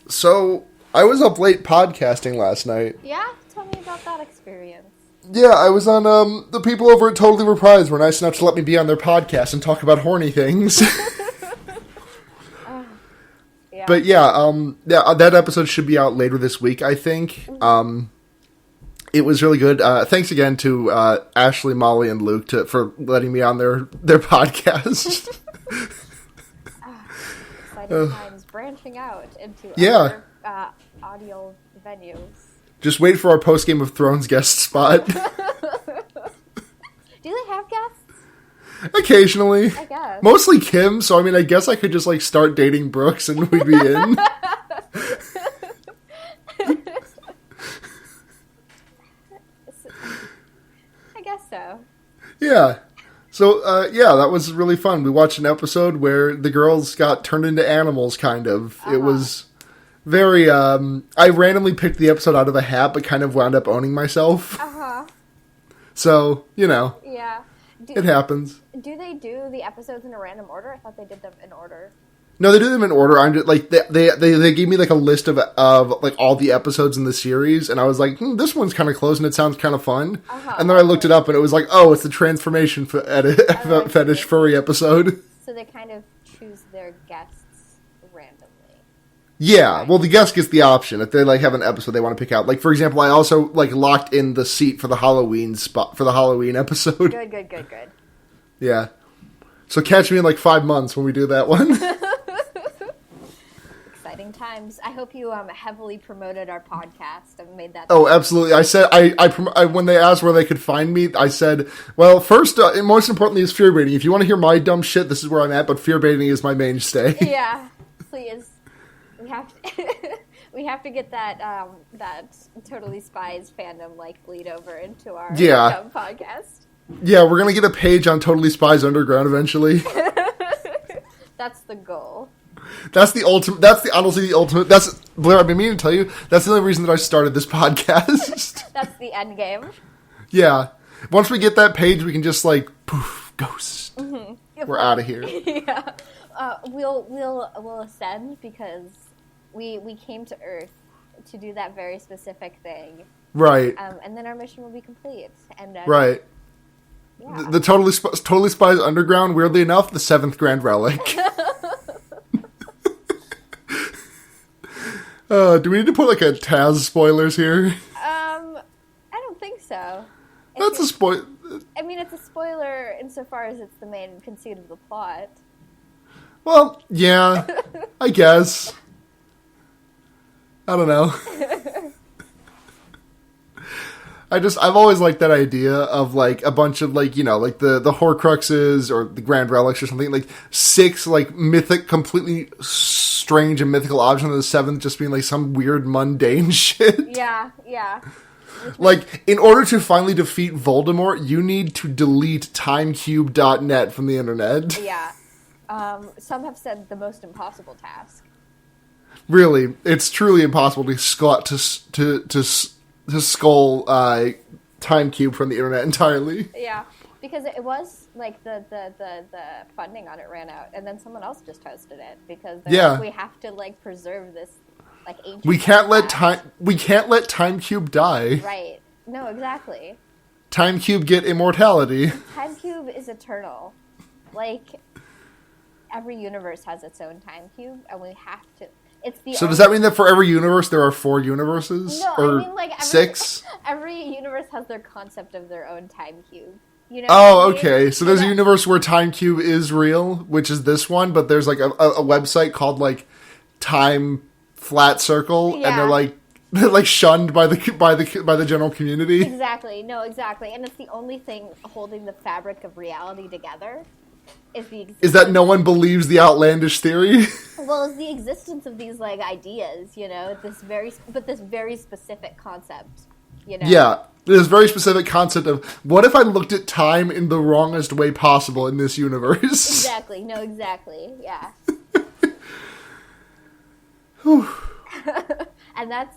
So, I was up late podcasting last night. Yeah? Tell me about that experience. Yeah, I was on, the people over at Totally Reprised were nice enough to let me be on their podcast and talk about horny things. Yeah. But yeah, that episode should be out later this week, I think. It was really good. Thanks again to Ashley, Molly, and Luke for letting me on their podcast. Exciting times branching out into Yeah. other audio venues. Just wait for our post Game of Thrones guest spot. Do they have guests? Occasionally. I guess. Mostly Kim, so I mean, I guess I could just, like, start dating Brooks and we'd be in. I guess so. Yeah. So, yeah, that was really fun. We watched an episode where the girls got turned into animals, kind of. It was very, I randomly picked the episode out of a hat, but kind of wound up owning myself. Uh-huh. So, you know. Yeah. It happens. Do they do the episodes in a random order? I thought they did them in order. No, they do them in order. I'm just, like, they gave me, like, a list of like, all the episodes in the series, and I was like, this one's kind of close, and it sounds kind of fun. And then I looked it up, and it was like, oh, it's the transformation fetish furry episode. So they kind of choose their guests randomly. Yeah, well, the guest gets the option if they, like, have an episode they want to pick out. Like, for example, I also, like, locked in the seat for the Halloween episode. Good. Yeah. So catch me in, like, 5 months when we do that one. Exciting times. I hope you heavily promoted our podcast and made that. Oh, absolutely. I said, I when they asked where they could find me, I said, well, first, and most importantly is Fearbaiting. If you want to hear my dumb shit, this is where I'm at, but Fearbaiting is my mainstay. Yeah, please. We have to get that that Totally Spies fandom like bleed over into our dumb podcast. Yeah, we're gonna get a page on Totally Spies Underground eventually. That's the goal. That's the ultimate. Honestly the ultimate. That's Blair. I've been meaning to tell you. That's the only reason that I started this podcast. That's the end game. Yeah. Once we get that page, we can just like poof, ghost. Mm-hmm. We're out of here. Yeah. We'll ascend because we came to Earth to do that very specific thing. Right. And then our mission will be complete. And right. Yeah. The Totally Spies Underground, weirdly enough, the 7th Grand Relic. Do we need to put, like, a Taz spoilers here? I don't think so. That's a spoiler. I mean, it's a spoiler insofar as it's the main conceit of the plot. Well, yeah, I guess. I don't know. I've always liked that idea of, like, a bunch of, like, you know, like, the Horcruxes or the Grand Relics or something, like, 6, like, completely strange and mythical objects, and the 7th just being, like, some weird mundane shit. Yeah. Like, in order to finally defeat Voldemort, you need to delete timecube.net from the internet. Yeah. Some have said the most impossible task. Really, it's truly impossible to skull Timecube from the internet entirely. Yeah, because it was like the funding on it ran out, and then someone else just hosted it because like, we have to like preserve this like ancient. We can't let Timecube die. Right. No, exactly. Timecube get immortality. Timecube is eternal. Like every universe has its own Timecube, and we have to. So does that mean that for every universe there are 4 universes? No, or I mean like 6? Every universe has their concept of their own time cube. You know? Oh, okay. So there's a universe where Timecube is real, which is this one, but there's like a website called like Time Flat Circle, and they're like shunned by the general community. Exactly. No, exactly. And it's the only thing holding the fabric of reality together. Is that no one believes the outlandish theory? Well, it's the existence of these like ideas, you know, this very specific concept, you know. Yeah, this very specific concept of what if I looked at time in the wrongest way possible in this universe? Exactly. No, exactly. Yeah. And that's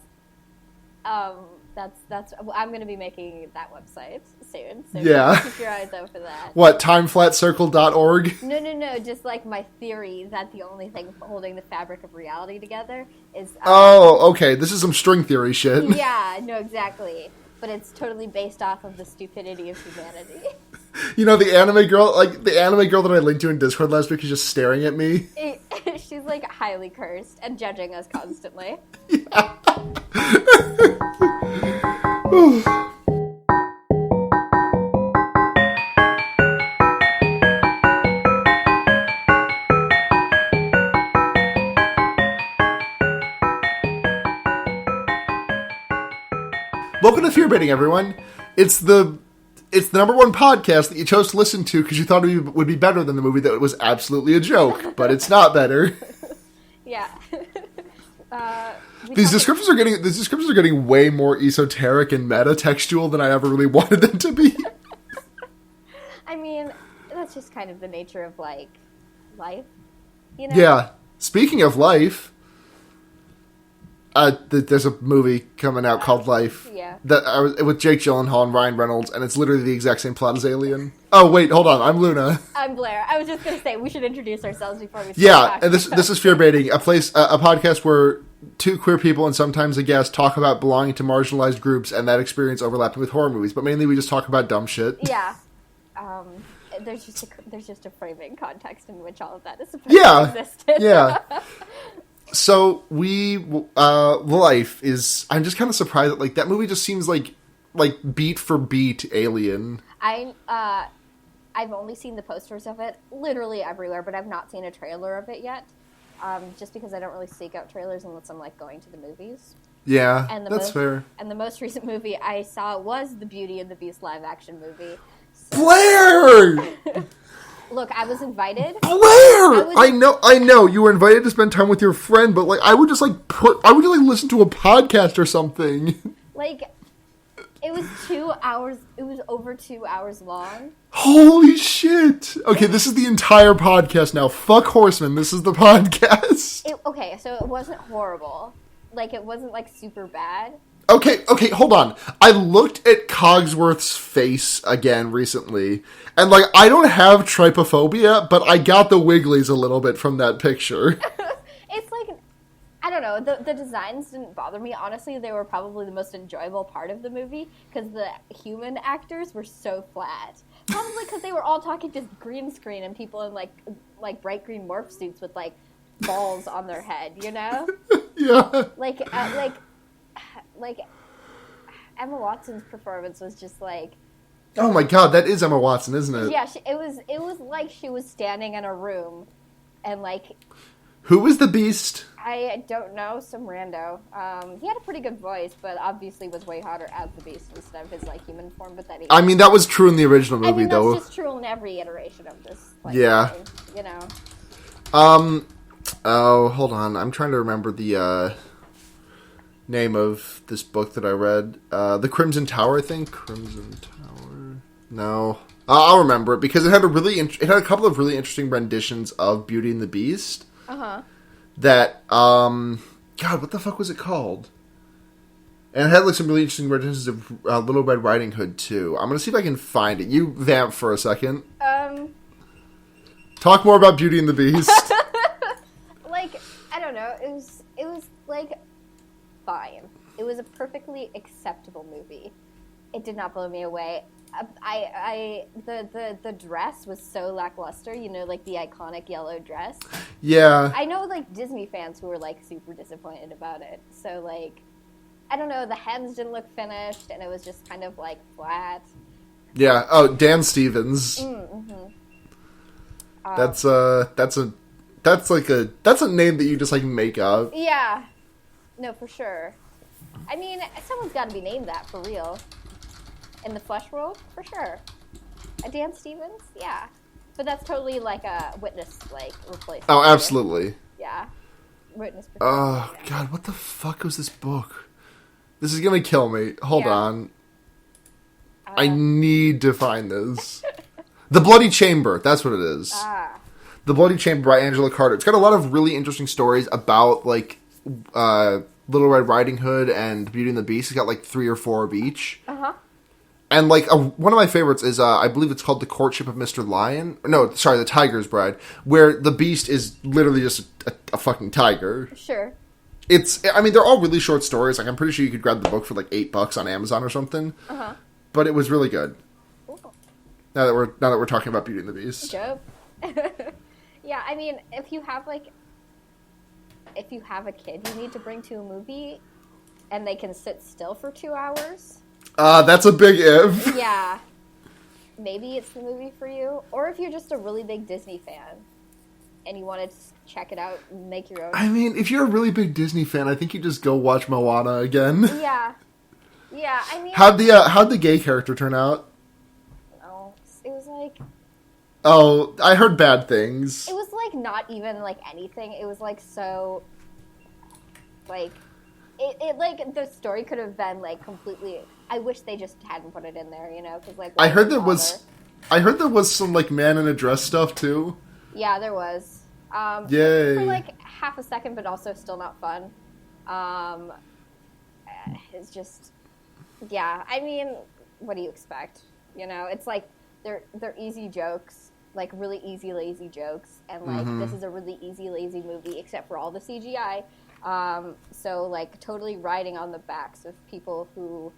That's I'm going to be making that website soon. So yeah. Keep your eyes out for that. What, timeflatcircle.org? No. Just like my theory that the only thing holding the fabric of reality together is... okay. This is some string theory shit. Yeah, no, exactly. But it's totally based off of the stupidity of humanity. You know, the anime girl that I linked to in Discord last week is just staring at me. She's, like, highly cursed and judging us constantly. Yeah. Welcome to Fearbaiting, everyone. It's the number one podcast that you chose to listen to because you thought it would be better than the movie that was absolutely a joke, but it's not better. Yeah. These descriptions are getting way more esoteric and meta-textual than I ever really wanted them to be. I mean, that's just kind of the nature of, like, life, you know? Yeah. Speaking of life, there's a movie coming out called Life. Yeah. With Jake Gyllenhaal and Ryan Reynolds, and it's literally the exact same plot as Alien. Oh, wait, hold on. I'm Luna. I'm Blair. I was just going to say, we should introduce ourselves before we start talking. And this is Fearbaiting, a podcast where two queer people and sometimes a guest talk about belonging to marginalized groups and that experience overlapping with horror movies, but mainly we just talk about dumb shit. Yeah. There's just a framing context in which all of that is supposed to exist. Yeah. So Life is, I'm just kind of surprised that, like, that movie just seems like beat for beat Alien. I've only seen the posters of it literally everywhere, but I've not seen a trailer of it yet. Just because I don't really seek out trailers unless I'm, like, going to the movies. Yeah, that's fair. And the most recent movie I saw was the Beauty and the Beast live-action movie. So, Blair! Look, I was invited. Blair! I know. You were invited to spend time with your friend, but, like, I would just listen to a podcast or something. Like, it was 2 hours. It was over 2 hours long. Holy shit! Okay, this is the entire podcast now. Fuck Horsemen. This is the podcast. Okay, so it wasn't horrible. Like, it wasn't, like, super bad. Okay, hold on. I looked at Cogsworth's face again recently, and, like, I don't have trypophobia, but I got the wigglies a little bit from that picture. It's like, I don't know, the designs didn't bother me. Honestly, they were probably the most enjoyable part of the movie, because the human actors were so flat. Probably because they were all talking just green screen and people in, like bright green morph suits with, like, balls on their head, you know? Yeah. Like, Emma Watson's performance was just like... Oh my god, that is Emma Watson, isn't it? Yeah, it was like she was standing in a room and, like... Who was the Beast? I don't know, some rando. He had a pretty good voice, but obviously was way hotter as the Beast instead of his, like, human form, but that... I mean, that was true in the original movie, though. That's just true in every iteration of this, like, yeah. thing, you know? Oh, hold on. I'm trying to remember the, name of this book that I read. The Crimson Tower, I think? Crimson Tower? No. I'll remember it, because it had a couple of really interesting renditions of Beauty and the Beast. Uh-huh. That, God, what the fuck was it called? And it had, like, some really interesting renditions of Little Red Riding Hood, too. I'm gonna see if I can find it. You vamp for a second. Talk more about Beauty and the Beast. Like, I don't know, it was, like, fine. It was a perfectly acceptable movie. It did not blow me away. The dress was so lackluster, you know, like the iconic yellow dress. Yeah. I know, like, Disney fans who were, like, super disappointed about it. So, like, I don't know, the hems didn't look finished, and it was just kind of, like, flat. Yeah. Oh, Dan Stevens. Mm-hmm. That's a name that you just, like, make up. Yeah. No, for sure. I mean, someone's got to be named that, for real. In the flesh world, for sure. Dan Stevens? Yeah. But that's totally, like, a Witness, like, replacement. Oh, absolutely. Yeah. Witness. Oh, God, what the fuck was this book? This is gonna kill me. Hold on. I need to find this. The Bloody Chamber. That's what it is. The Bloody Chamber by Angela Carter. It's got a lot of really interesting stories about, like, Little Red Riding Hood and Beauty and the Beast. It's got like 3 or 4 of each. Uh-huh. And like one of my favorites is I believe it's called The Courtship of Mr. Lion. No, sorry, The Tiger's Bride, where the Beast is literally just a fucking tiger. Sure. I mean, they're all really short stories. Like, I'm pretty sure you could grab the book for like $8 on Amazon or something. Uh-huh. But it was really good. Cool. Now that we're talking about Beauty and the Beast. Dope. Yeah, I mean, if you have a kid you need to bring to a movie and they can sit still for 2 hours. That's a big if. Yeah. Maybe it's the movie for you. Or if you're just a really big Disney fan and you want to check it out and make your own. I mean, if you're a really big Disney fan, I think you just go watch Moana again. Yeah. Yeah, I mean... How'd the gay character turn out? Oh, it was like... Oh, I heard bad things. It was like not even like anything. It was like so... Like... It like, the story could have been like completely... I wish they just hadn't put it in there, you know? Because like... I heard there was some like man in a dress stuff too. Yeah, there was. Yay. For like half a second, but also still not fun. It's just... Yeah, I mean, what do you expect? You know, it's like they're easy jokes, like really easy, lazy jokes, and like this is a really easy, lazy movie except for all the CGI. So like totally riding on the backs of people who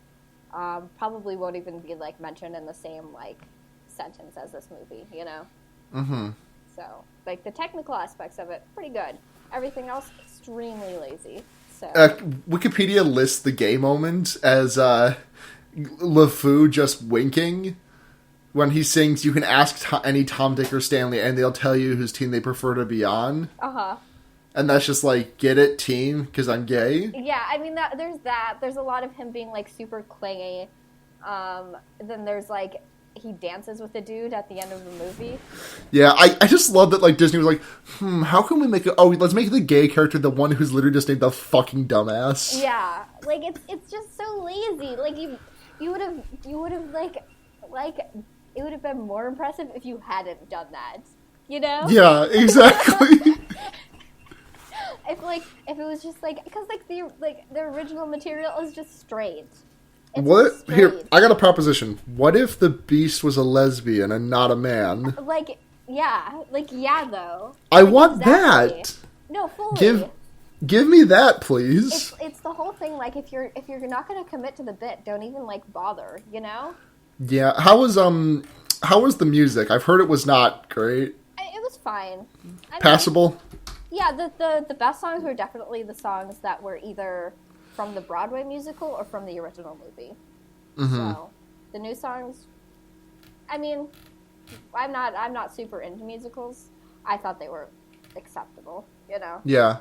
probably won't even be like mentioned in the same like sentence as this movie, you know? Mm-hmm. So like the technical aspects of it, pretty good. Everything else, extremely lazy. So. Wikipedia lists the gay moment as LeFou just winking when he sings, "You can ask any Tom, Dick, or Stanley, and they'll tell you whose team they prefer to be on." Uh-huh. And that's just like, get it, team, because I'm gay? Yeah, I mean, there's that. There's a lot of him being, like, super clingy. Then there's, like, he dances with the dude at the end of the movie. Yeah, I just love that, like, Disney was like, how can we make it... Oh, let's make the gay character the one who's literally just named the fucking dumbass. Yeah, like, it's just so lazy. Like, you would have, like, it would have been more impressive if you hadn't done that. You know? Yeah, exactly. If it was just like, because like the original material is just straight. It's What? straight. Here, I got a proposition. What if the Beast was a lesbian and not a man? Yeah, though. I want that. No, fully. Give me that, please. It's the whole thing. Like, if you're not going to commit to the bit, don't even like bother. You know? Yeah. How was the music? I've heard it was not great. It was fine. Passable. Yeah, the best songs were definitely the songs that were either from the Broadway musical or from the original movie. Mm-hmm. So the new songs, I mean, I'm not super into musicals. I thought they were acceptable, you know. Yeah.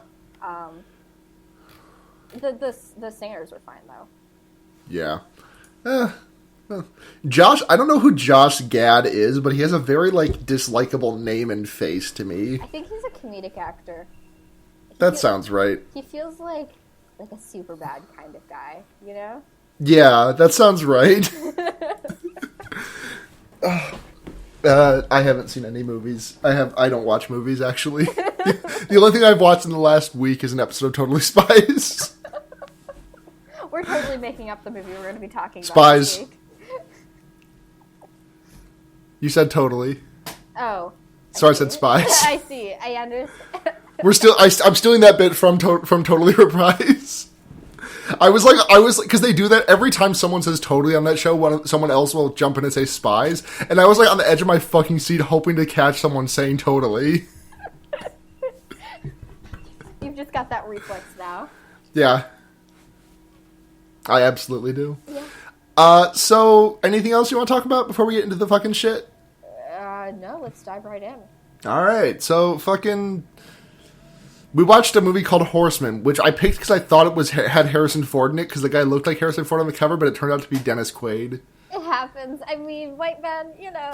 The singers were fine though. Yeah. Josh, I don't know who Josh Gad is, but he has a very, like, dislikable name and face to me. I think he's a comedic actor. That sounds right. He feels like a super bad kind of guy, you know? Yeah, that sounds right. I haven't seen any movies. I don't watch movies, actually. The only thing I've watched in the last week is an episode of Totally Spies. We're totally making up the movie we're going to be talking about Spies. this week. You said totally. Oh. So I said Spies. I see. I understand. I'm stealing that bit from Totally Reprise. I was like, because they do that every time someone says totally on that show, someone else will jump in and say Spies, and I was like on the edge of my fucking seat hoping to catch someone saying totally. You've just got that reflex now. Yeah. I absolutely do. Yeah. So, anything else you want to talk about before we get into the fucking shit? No, let's dive right in. Alright, so we watched a movie called Horsemen, which I picked because I thought it had Harrison Ford in it, because the guy looked like Harrison Ford on the cover, but it turned out to be Dennis Quaid. It happens. I mean, white men, you know,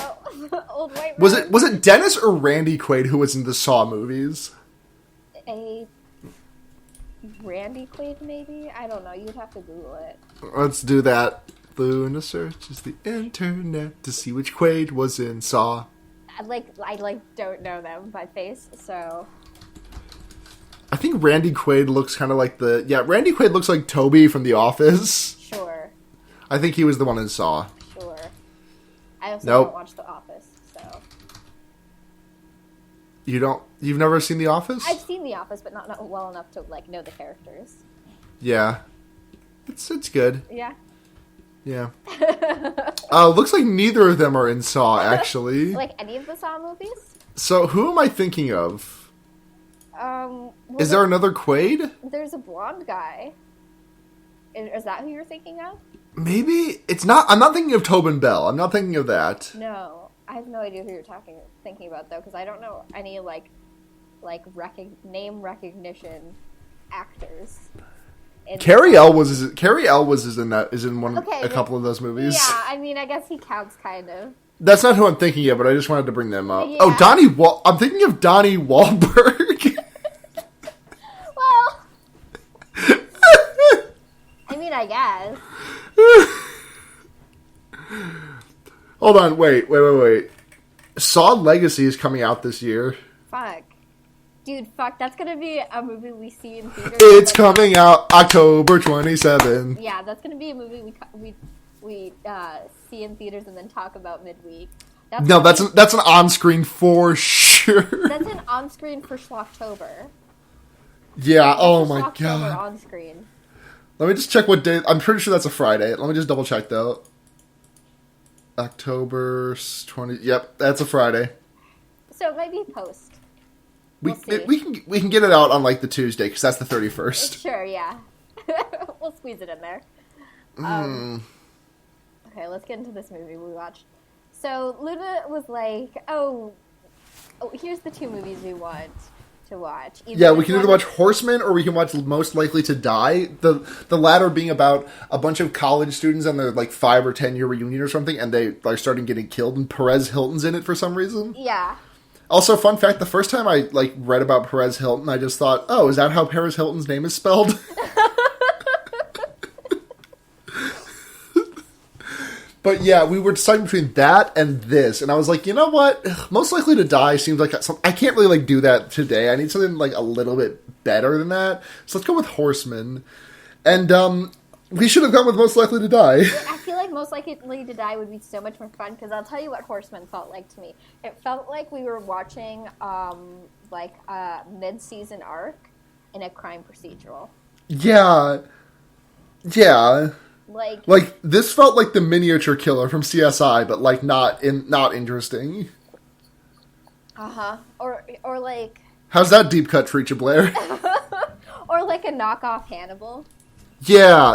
old white men. Was it Dennis or Randy Quaid who was in the Saw movies? A Randy Quaid, maybe? I don't know. You'd have to Google it. Let's do that. Luna searches the internet to see which Quaid was in Saw. I don't know them by face, so... I think Randy Quaid looks kind of like Randy Quaid looks like Toby from The Office. Sure. I think he was the one in Saw. Sure. I also Nope. don't watch The Office, so. You've never seen The Office? I've seen The Office, but not well enough to, like, know the characters. Yeah. It's good. Yeah. Yeah. Looks like neither of them are in Saw, actually. Like any of the Saw movies? So, who am I thinking of? Is there another Quaid? There's a blonde guy. Is that who you're thinking of? Maybe. It's not. I'm not thinking of Tobin Bell. I'm not thinking of that. No. I have no idea who you're thinking about, though, because I don't know any, name recognition actors. Carrie L was in a couple of those movies. Yeah, I mean, I guess he counts, kind of. That's not who I'm thinking of, but I just wanted to bring them up. Yeah. Oh, I'm thinking of Donnie Wahlberg. Well, I mean, I guess. Hold on, wait. Saw Legacy is coming out this year. Fuck. Dude, that's gonna be a movie we see in theaters. It's coming out October 27th. Yeah, that's gonna be a movie we see in theaters and then talk about midweek. That's an on-screen for sure. That's an on-screen for Schlocktober. Yeah, oh my Schlocktober god. on-screen. Let me just check what day. I'm pretty sure that's a Friday. Let me just double check though. October 20. Yep, that's a Friday. So it might be post. We can get it out on like the Tuesday because that's the 31st. Sure, yeah. We'll squeeze it in there. Okay, let's get into this movie we watched. So Luna was like, "Oh, here's the two movies we want to watch." Yeah, we can either watch Horsemen or we can watch Most Likely to Die. The latter being about a bunch of college students on their like 5 or 10 year reunion or something, and they are starting getting killed, and Perez Hilton's in it for some reason. Yeah. Also, fun fact, the first time I like read about Perez Hilton, I just thought, oh, is that how Perez Hilton's name is spelled? But yeah, we were deciding between that and this, and I was like, you know what? Most Likely to Die seems like I can't really like do that today. I need something like a little bit better than that. So let's go with Horsemen. And we should have gone with Most Likely to Die. I feel like Most Likely to Die would be so much more fun, because I'll tell you what Horsemen felt like to me. It felt like we were watching like a mid-season arc in a crime procedural. Yeah. Like this felt like the miniature killer from CSI, but like not interesting. Or like, how's that deep cut treat you, Blair? or like a knockoff Hannibal. Yeah.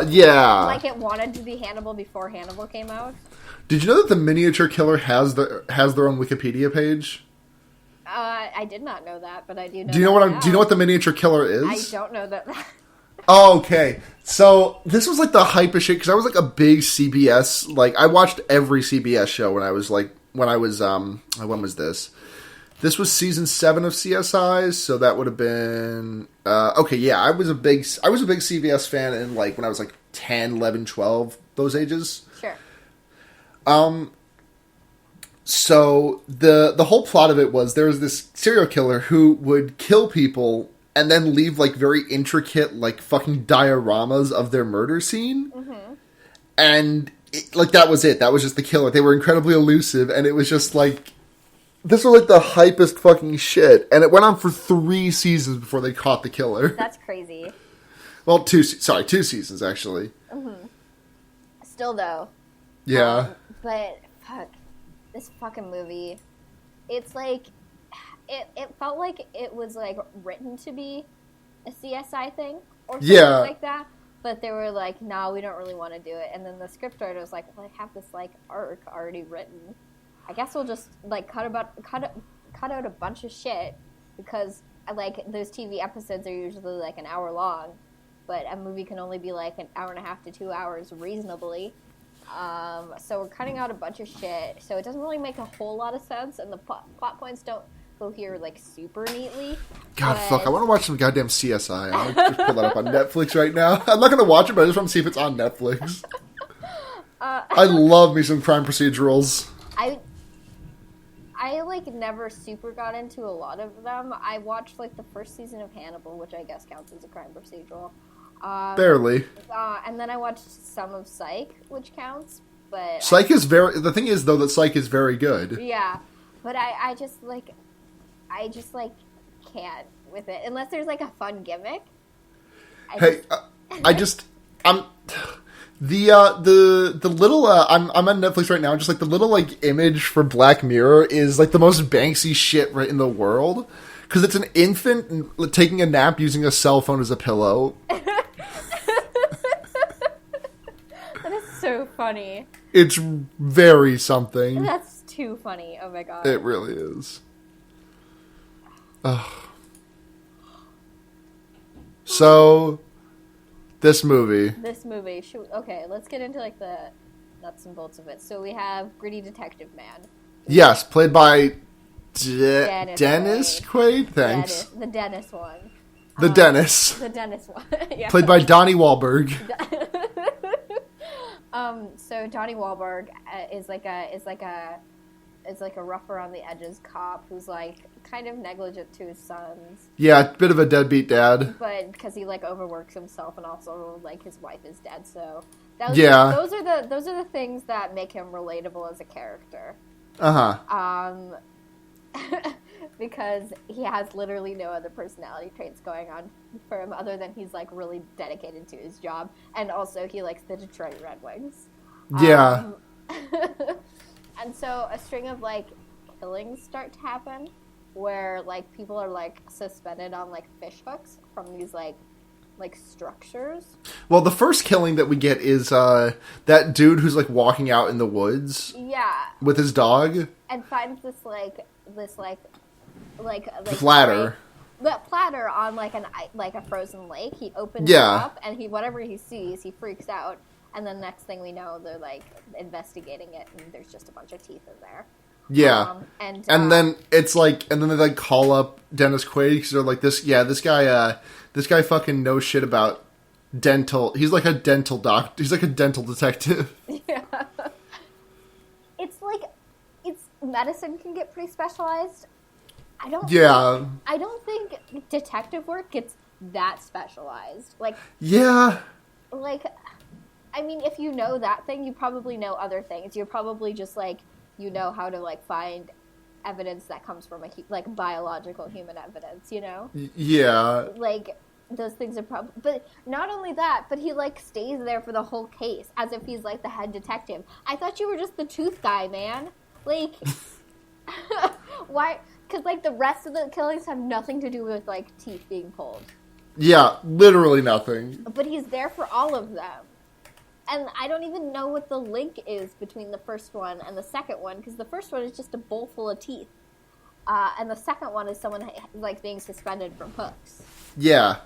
Like it wanted to be Hannibal before Hannibal came out. Did you know that the miniature killer has their own Wikipedia page? I did not know that, but I do know. Do you know what the miniature killer is? I don't know that. Oh, okay. So this was like the hype of shit because I was like a big CBS. Like I watched every CBS show when I was when was this? This was season 7 of CSI, so that would have been okay. Yeah, I was a big CBS fan in like when I was like 10, 11, 12, those ages. Sure. So the whole plot of it was there was this serial killer who would kill people and then leave like very intricate like fucking dioramas of their murder scene. Mm-hmm. And like that was it. That was just the killer. They were incredibly elusive, and it was just like this was like the hypest fucking shit. And it went on for 3 seasons before they caught the killer. That's crazy. Well, 2 seasons actually. Mm-hmm. Still though. Yeah. But fuck, this fucking movie. It's like it felt like it was like written to be a CSI thing or something like that. But they were like, "No, we don't really want to do it." And then the scriptwriter was like, "Well, I have this like arc already written. I guess we'll just like cut out a bunch of shit because like those TV episodes are usually like an hour long, but a movie can only be like an hour and a half to 2 hours reasonably. So we're cutting out a bunch of shit. So it doesn't really make a whole lot of sense, and the plot points don't go here like super neatly. God, fuck! I want to watch some goddamn CSI. I'm gonna just pull that up on Netflix right now. I'm not gonna watch it, but I just want to see if it's on Netflix. I love me some crime procedurals. I, like, never super got into a lot of them. I watched, like, the first season of Hannibal, which I guess counts as a crime procedural. Barely. And then I watched some of Psych, which counts, but... Psych is very... The thing is, though, that Psych is very good. Yeah, but I just can't with it. Unless there's, like, a fun gimmick. The little I'm on Netflix right now. Just like the little like image for Black Mirror is like the most Banksy shit right in the world because it's an infant taking a nap using a cell phone as a pillow. That is so funny. It's very something. That's too funny. Oh my god. It really is. Ugh. So. This movie. Okay, let's get into, like, the nuts and bolts of it. So we have Gritty Detective Man. Yes, played by Dennis Quaid? Thanks. The Dennis one. The Dennis. The Dennis one. Yeah. Played by Donnie Wahlberg. So Donnie Wahlberg is like a rough around the edges cop who's, like, kind of negligent to his sons. Yeah, bit of a deadbeat dad. But because he, like, overworks himself and also, like, his wife is dead, so... those are the things that make him relatable as a character. Uh-huh. Because he has literally no other personality traits going on for him other than he's, like, really dedicated to his job. And also he likes the Detroit Red Wings. Yeah. And so a string of, like, killings start to happen where, like, people are, like, suspended on, like, fish hooks from these, like structures. Well, the first killing that we get is that dude who's, like, walking out in the woods. Yeah. With his dog. And finds this platter. Platter on, like, a frozen lake. He opens it up, and whatever he sees, he freaks out. And then next thing we know, they're, like, investigating it, and there's just a bunch of teeth in there. Yeah. And then it's like, and then they, like, call up Dennis Quaid, because they're like, this guy fucking knows shit about dental. He's like a dental doctor. He's like a dental detective. Yeah. It's like, medicine can get pretty specialized. I don't think detective work gets that specialized. Like, yeah. Like, I mean, if you know that thing, you probably know other things. You're probably just, like, you know how to, like, find evidence that comes from like biological human evidence, you know? Yeah. Like, those things are probably... But not only that, but he, like, stays there for the whole case, as if he's, like, the head detective. I thought you were just the tooth guy, man. Like, why... Because, like, the rest of the killings have nothing to do with, like, teeth being pulled. Yeah, literally nothing. But he's there for all of them. And I don't even know what the link is between the first one and the second one, because the first one is just a bowl full of teeth. And the second one is someone, like, being suspended from hooks. Yeah.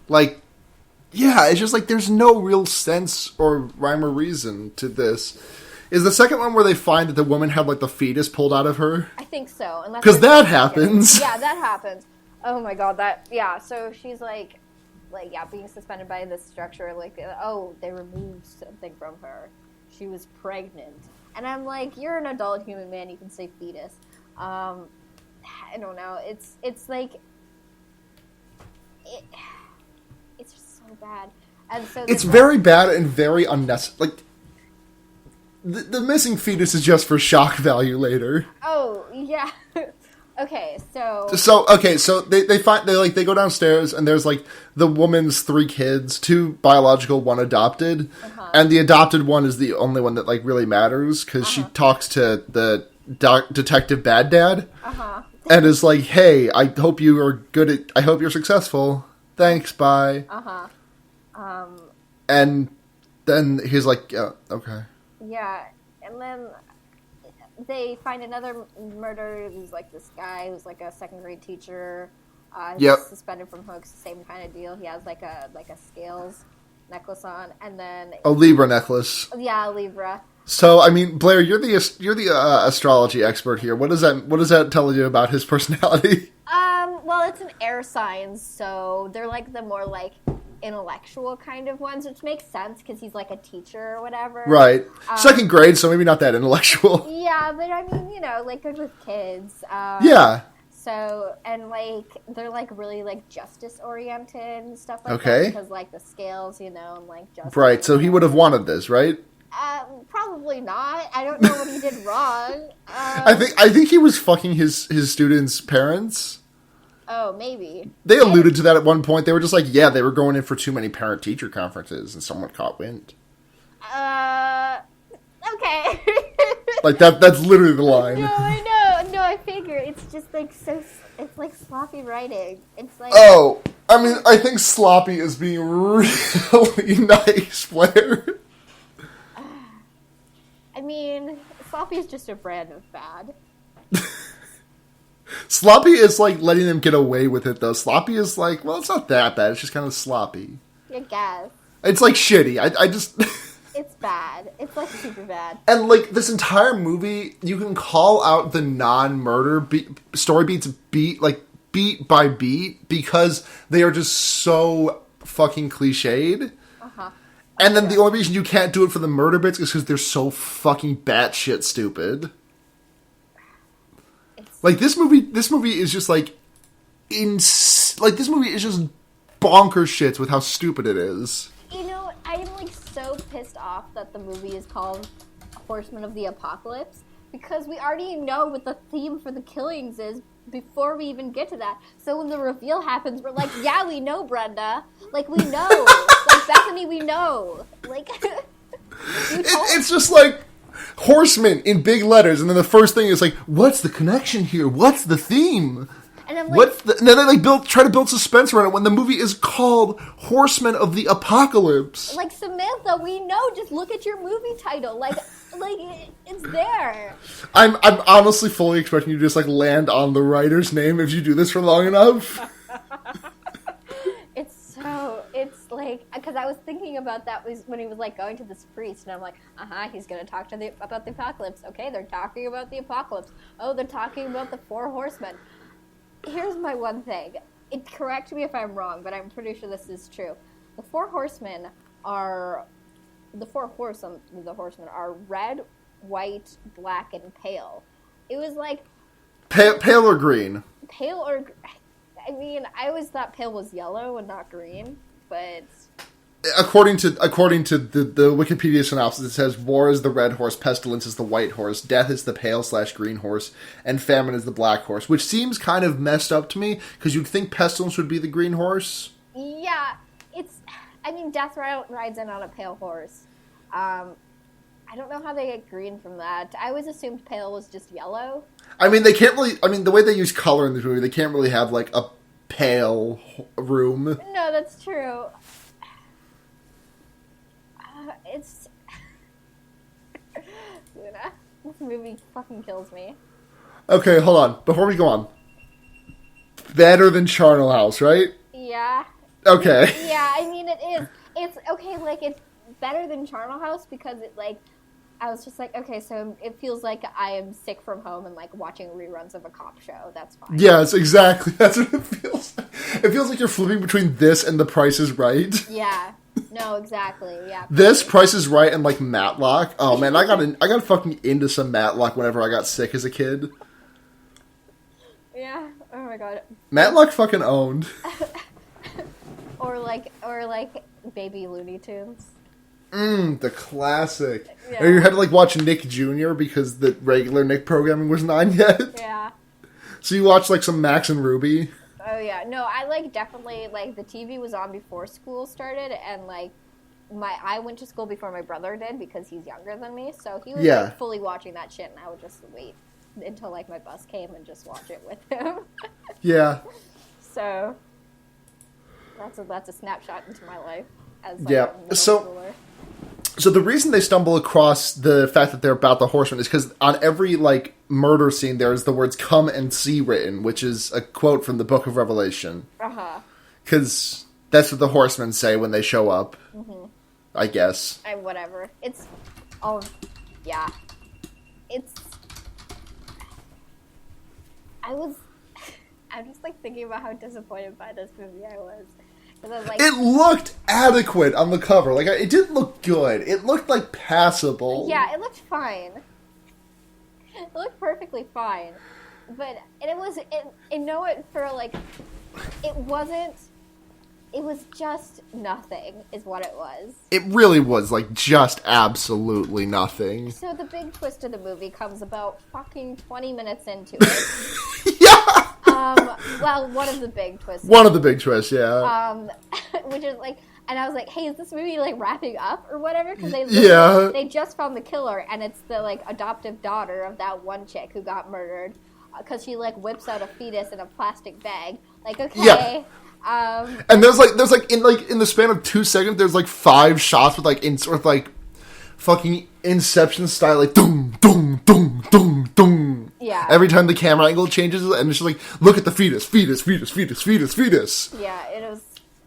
Like, yeah, it's just like there's no real sense or rhyme or reason to this. Is the second one where they find that the woman had, like, the fetus pulled out of her? I think so. Because that happens. Yeah, that happens. Oh my god, yeah, so she's, like, being suspended by this structure, like, they removed something from her. She was pregnant. And I'm like, you're an adult human man, you can say fetus. I don't know, it's like, it's just so bad. And so it's very bad and very unnecessary. Like, the missing fetus is just for shock value later. Oh, yeah. Okay, so they go downstairs and there's, like, the woman's 3 kids, 2 biological, 1 adopted, and the adopted one is the only one that, like, really matters because she talks to the detective bad dad and is like, "Hey, I hope you are I hope you're successful. Thanks, bye." And then he's like, "Yeah, okay." Yeah, and then they find another murder. There's, like, this guy who's, like, a second-grade teacher. He's suspended from hooks, same kind of deal. He has, like a scales necklace on, and then a Libra necklace. Yeah, a Libra. So, I mean, Blair, you're the astrology expert here. What does that tell you about his personality? Well, it's an air sign, so they're, like, the more, like, intellectual kind of ones, which makes sense because he's like a teacher or whatever. Right. Second grade, so maybe not that intellectual. Yeah, but I mean, like good with kids. Yeah. So, and like they're like really like justice oriented and stuff like Okay. that because like the scales, and like justice. Right, so he would have wanted this, right? Probably not. I don't know what he did wrong. I think he was fucking his students' parents. Oh, maybe. They alluded to that at one point. They were just like, yeah, they were going in for too many parent-teacher conferences, and someone caught wind. Okay. Like, that's literally the line. No, I know. No, I figure. It's just, like, it's, like, sloppy writing. It's, like... Oh, I mean, I think sloppy is being really nice, Blair. I mean, sloppy is just a brand of bad. Sloppy is, like, letting them get away with it, though. Sloppy is, like, well, it's not that bad. It's just kind of sloppy. I guess. It's, like, shitty. I just... It's bad. It's, like, super bad. And, like, this entire movie, you can call out the non-murder story beats beat by beat because they are just so fucking cliched. Uh-huh. And then the only reason you can't do it for the murder bits is because they're so fucking batshit stupid. Like, this movie is just, like, this movie is just bonkers shits with how stupid it is. I'm, like, so pissed off that the movie is called Horsemen of the Apocalypse, because we already know what the theme for the killings is before we even get to that. So when the reveal happens, we're like, yeah, we know, Brenda. Like, we know. Like, Bethany, we know. Like, it's just, like... Horsemen in big letters, and then the first thing is like, what's the connection here? What's the theme? And I'm like, and then they like try to build suspense around it when the movie is called Horsemen of the Apocalypse. Like, Samantha, we know. Just look at your movie title. Like it's there. I'm honestly fully expecting you to just like land on the writer's name if you do this for long enough. It's like, because I was thinking about that was when he was like going to this priest, and I'm like, he's going to talk about the apocalypse. Okay, they're talking about the apocalypse. Oh, they're talking about the four horsemen. Here's my one thing. Correct me if I'm wrong, but I'm pretty sure this is true. The four horsemen are red, white, black, and pale. It was like pale or green. Pale or, I mean, I always thought pale was yellow and not green, but according to the Wikipedia synopsis, it says war is the red horse, pestilence is the white horse, death is the pale/green horse, and famine is the black horse, which seems kind of messed up to me because you'd think pestilence would be the green horse. Yeah, death rides in on a pale horse. I don't know how they get green from that. I always assumed pale was just yellow. I mean, they can't really... I mean, the way they use color in this movie, they can't really have, like, a pale room. No, that's true. It's... Luna, this movie fucking kills me. Okay, hold on. Before we go on. Better than Charnel House, right? Yeah. Okay. Yeah, I mean, it is. It's, okay, like, it's better than Charnel House because it, like... I was just like, okay, so it feels like I am sick from home and, like, watching reruns of a cop show. That's fine. Yes, exactly. That's what it feels like. It feels like you're flipping between this and The Price is Right. Yeah. No, exactly. Yeah. This, Price is Right, and, like, Matlock. Oh, man, I got fucking into some Matlock whenever I got sick as a kid. Yeah. Oh, my God. Matlock fucking owned. or like Baby Looney Tunes. The classic. Yeah. Or you had to, like, watch Nick Jr. because the regular Nick programming wasn't on yet. Yeah. So you watched, like, some Max and Ruby. Oh, yeah. No, I, like, definitely, like, the TV was on before school started, and, like, I went to school before my brother did because he's younger than me, so he was, like, fully watching that shit, and I would just wait until, like, my bus came and just watch it with him. Yeah. So, that's a snapshot into my life as, like, yeah. a middle schooler. So the reason they stumble across the fact that they're about the horsemen is because on every, like, murder scene there's the words "come and see" written, which is a quote from the Book of Revelation. Uh-huh. Because that's what the horsemen say when they show up. Mm-hmm. I guess. Whatever. It's... Oh, yeah. It's... I'm just, like, thinking about how disappointed by this movie I was. And then, like, it looked adequate on the cover. Like, it didn't look good. It looked, like, passable. yeah, it looked fine. It looked perfectly fine. But, and it was, it wasn't, it was just nothing, is what it was. It really was, like, just absolutely nothing. So the big twist of the movie comes about fucking 20 minutes into it. Yeah! Well, one of the big twists. One of the big twists, yeah. Which is, like, and I was like, hey, is this movie, like, wrapping up or whatever? Because they just found the killer, and it's the, like, adoptive daughter of that one chick who got murdered. Because she, like, whips out a fetus in a plastic bag. Like, okay. Yeah. And there's like in the span of 2 seconds, there's like 5 shots with like fucking Inception style, like doom doom doom doom doom. Yeah. Every time the camera angle changes, and it's just like, look at the fetus, fetus, fetus, fetus, fetus, fetus. Yeah, it was.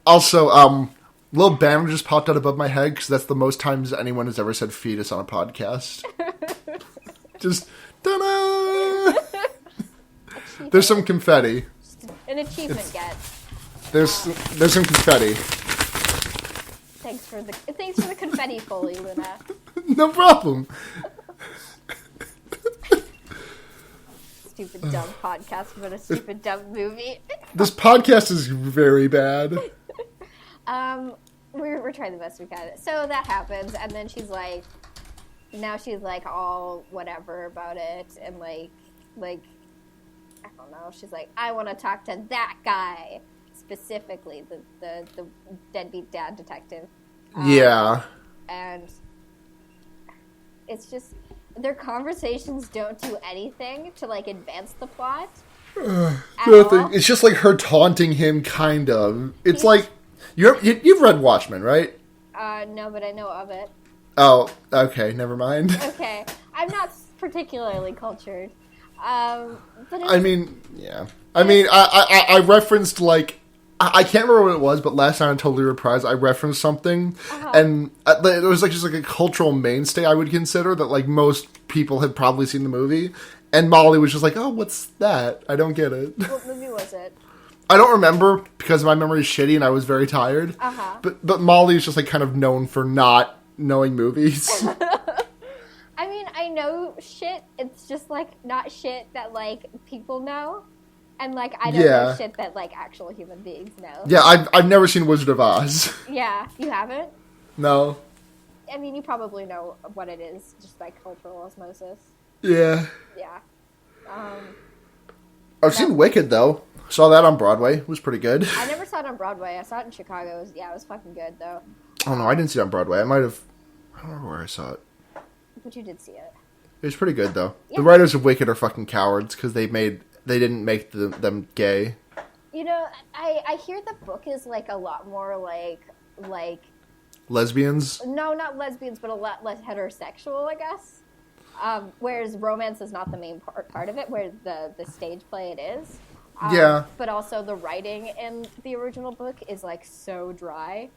Also, little banner just popped out above my head because that's the most times anyone has ever said fetus on a podcast. Just ta-da! There's some confetti. An achievement get. There's some confetti. Thanks for the confetti, Foley, Luna. No problem. Stupid dumb podcast about a stupid dumb movie. This podcast is very bad. We're trying the best we can. So that happens, and then she's like, now she's like all whatever about it, and like I don't know. She's like, I want to talk to that guy. Specifically, the deadbeat dad detective. Yeah. And it's just, their conversations don't do anything to, like, advance the plot. Nothing. It's just like her taunting him, kind of. It's like, you've read Watchmen, right? No, but I know of it. Oh, okay, never mind. Okay. I'm not particularly cultured. But I mean, yeah. I mean, I referenced, like, I can't remember what it was, but last night on Totally Reprised, I referenced something, and it was like just like a cultural mainstay I would consider that like most people had probably seen the movie, and Molly was just like, "Oh, what's that? I don't get it." What movie was it? I don't remember because my memory is shitty and I was very tired. But Molly is just like kind of known for not knowing movies. I mean, I know shit. It's just like not shit that like people know. And, like, I don't know shit that, like, actual human beings know. Yeah, I've never seen Wizard of Oz. Yeah, you haven't? No. I mean, you probably know what it is, just by cultural osmosis. Yeah. Yeah. I've seen Wicked, though. Saw that on Broadway. It was pretty good. I never saw it on Broadway. I saw it in Chicago. It was fucking good, though. Oh, no, I didn't see it on Broadway. I don't remember where I saw it. But you did see it. It was pretty good, though. Yeah. The writers of Wicked are fucking cowards, because they didn't make them gay. You know, I hear the book is, like, a lot more, like... Lesbians? No, not lesbians, but a lot less heterosexual, I guess. Whereas romance is not the main part of it, where the stage play it is. Yeah. But also the writing in the original book is, like, so dry.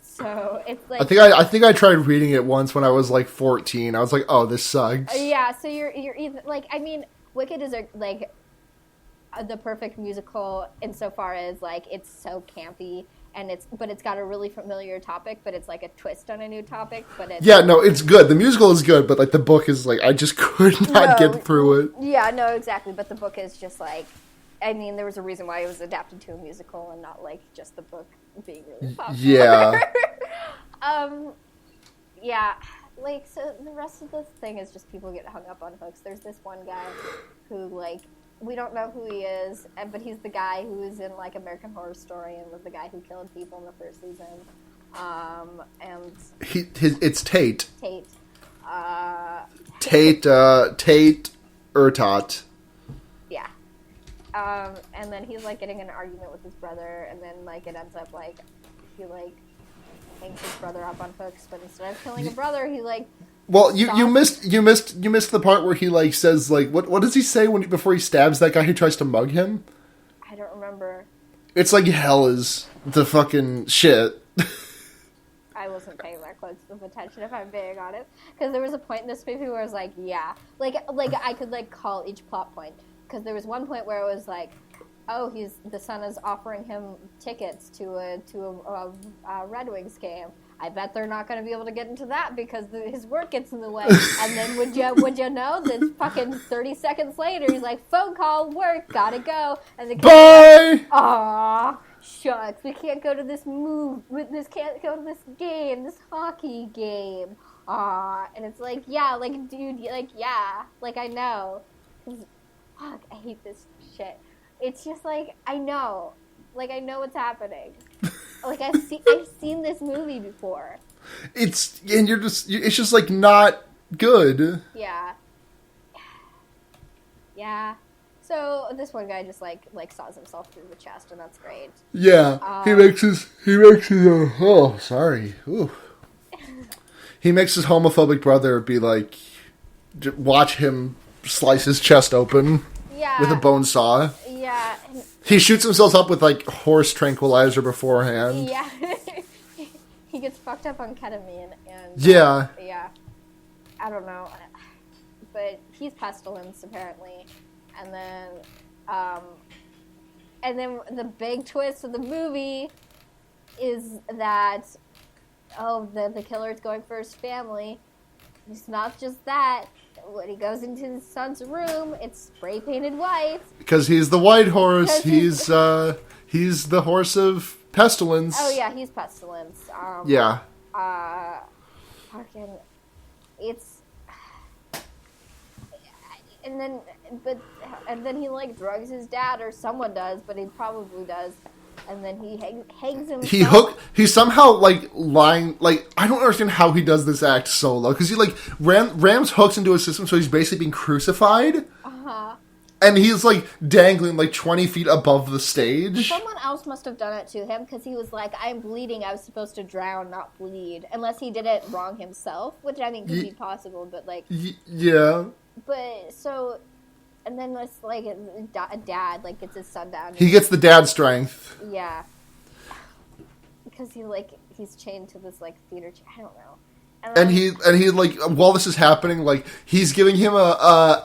So it's like... I think I tried reading it once when I was, like, 14. I was like, oh, this sucks. Yeah, so you're either... Like, I mean... Wicked is the perfect musical insofar as like it's so campy and but it's got a really familiar topic, but it's like a twist on a new topic. But it's good. The musical is good, but like the book is like I just could not get through it. Yeah, no, exactly. But the book is just like, I mean, there was a reason why it was adapted to a musical and not like just the book being really popular. Yeah. Yeah. Like, so the rest of the thing is just people get hung up on hooks. There's this one guy who, like, we don't know who he is, but he's the guy who was in, like, American Horror Story and was the guy who killed people in the first season. And... It's Tate. Tate. Tate Urtat. Yeah. And then he's, like, getting in an argument with his brother, and then, like, it ends up, like, he, like... hangs his brother up on hooks, but instead of killing a brother, he like. Well, you missed the part where he like says like what does he say before he stabs that guy who tries to mug him? I don't remember. It's like hell is the fucking shit. I wasn't paying that close of attention, if I'm being honest, because there was a point in this movie where I was like, yeah, like I could like call each plot point, because there was one point where it was like, oh, the son is offering him tickets to a Red Wings game. I bet they're not going to be able to get into that because his work gets in the way. And then would you know that fucking 30 seconds later he's like, phone call, work, gotta go. And the kid's Bye. like, aw, shucks, we can't go to can't go to this game, this hockey game. Aw, and it's like, yeah, like, dude, like, yeah, like, I know. 'Cause, fuck, I hate this shit. It's just like, I know what's happening. Like, I've seen this movie before. It's just like not good. Yeah. Yeah. So this one guy just like saws himself through the chest, and that's great. Yeah, he makes his sorry. Ooh. He makes his homophobic brother be like, watch him slice his chest open with a bone saw. Yeah. He shoots himself up with like horse tranquilizer beforehand. Yeah. He gets fucked up on ketamine and yeah. Yeah. I don't know. But he's pestilence apparently. And then the big twist of the movie is that the killer's going for his family. It's not just that. When he goes into his son's room, it's spray painted white. Because he's the white horse. He's the horse of pestilence. Oh yeah, he's pestilence. Yeah. Fucking, it's. And then he like drugs his dad, or someone does, but he probably does. And then he hangs himself. He somehow like lying, like, I don't understand how he does this act solo, because he like rams hooks into a system, so he's basically being crucified. And he's like dangling like 20 feet above the stage. Someone else must have done it to him, because he was like, I'm bleeding, I was supposed to drown, not bleed. Unless he did it wrong himself, which I think could be possible, but like... Yeah. But, so... And then it's like a dad like gets his son down. He gets the dad strength. Yeah. Because he's chained to this like theater chair. I don't know. And he like, while this is happening, like he's giving him a